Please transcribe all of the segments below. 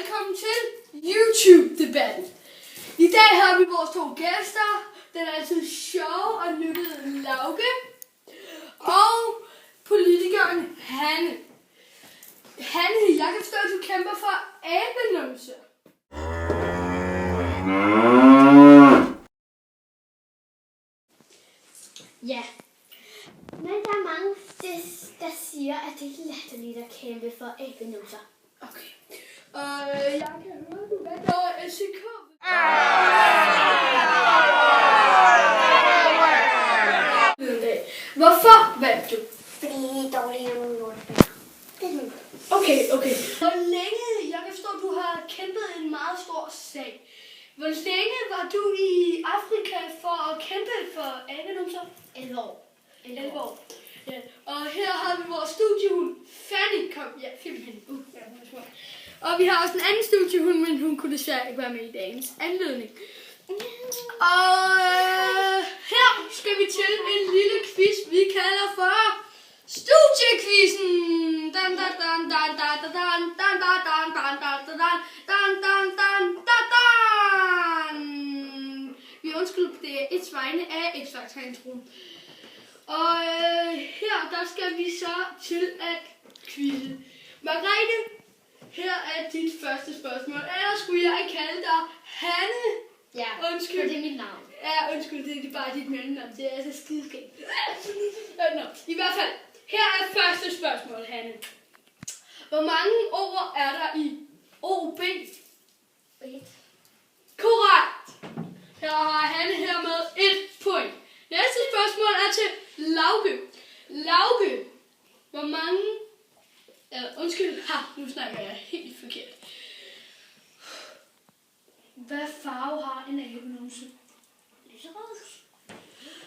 velkommen til YouTube-debatten. I dag har vi vores to gæster. Den er altid sjov og nyttede Lauke. Og politikeren Hanne. Hanne, jeg kan forstå, at du kæmper for abenumse. Ja, men der er mange, der siger, at det er latterligt at kæmpe for abenumser. Okay. Jeg kan høre, du vandt over SK. Hvorfor vandt du? Fordi det er dårligere end lortebær. Det er nu. Okay. Hvor længe, jeg kan forstå, at du har kæmpet en meget stor sag. Hvor længe var du i Afrika for at kæmpe for abenumser? 11 år. 11 år. Ja. Og her har vi vores studiehund, Fanny. Kom, ja, film hende. Hun er smuk. Og vi har også en anden studiehund, men hun kunne desværre ikke være med i dagens anledning. Og her skal vi til en lille quiz, vi kalder for Studiequizzen. Dan dan dan dan dan dan dan dan dan dan dan dan dan dan. Vi undskylder på det et vegne af X-Factor-introen. Og her der skal vi så til at quizze. Margrethe, her er dit første spørgsmål. Ellers skulle jeg kalde dig Hanne. Ja, undskyld. det er mit navn. Ja, undskyld, det er bare dit mellemnavn. Det er altså skideskægt. I hvert fald, her er første spørgsmål, Hanne. Hvor mange ord er der i OB? 1. Korrekt. Her har Hanne hermed 1 point. Næste spørgsmål er til Lauke. Lauke, hvor mange... nu snakker jeg helt forkert. Hvad farve har en abenumse? Lyserød.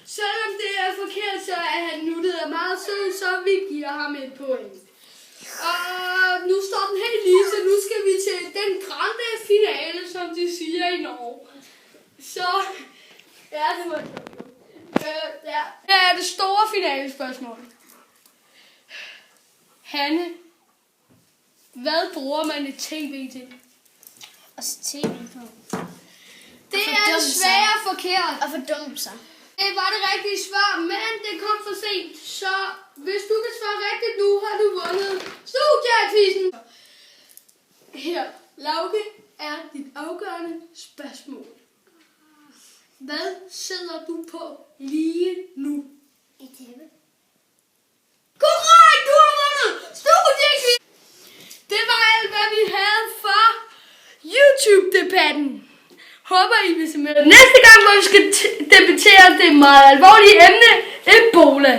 Selvom det er forkert, så er han nuttet og meget sød, så vi giver ham et point. Og nu står den helt lige, så nu skal vi til den grande finale, som de siger i Norge. Så, ja, det var det. Her er det store finalespørgsmål. Hanne, hvad bruger man et tv til? Og så tv på. Det er desværre forkert. Og fordumme sig. Det var det rigtige svar, men det kom for sent. Så hvis du kan svare rigtigt nu, har du vundet Studiequizzen. Her, Lauke, er dit afgørende spørgsmål. Hvad sidder du på lige nu? I tv. Korrekt, du har vundet Studiequizzen. Det var alt, hvad vi havde for YouTube-debatten. Håber I vil se med næste gang, hvor vi skal debattere det meget alvorlige emne, Ebola.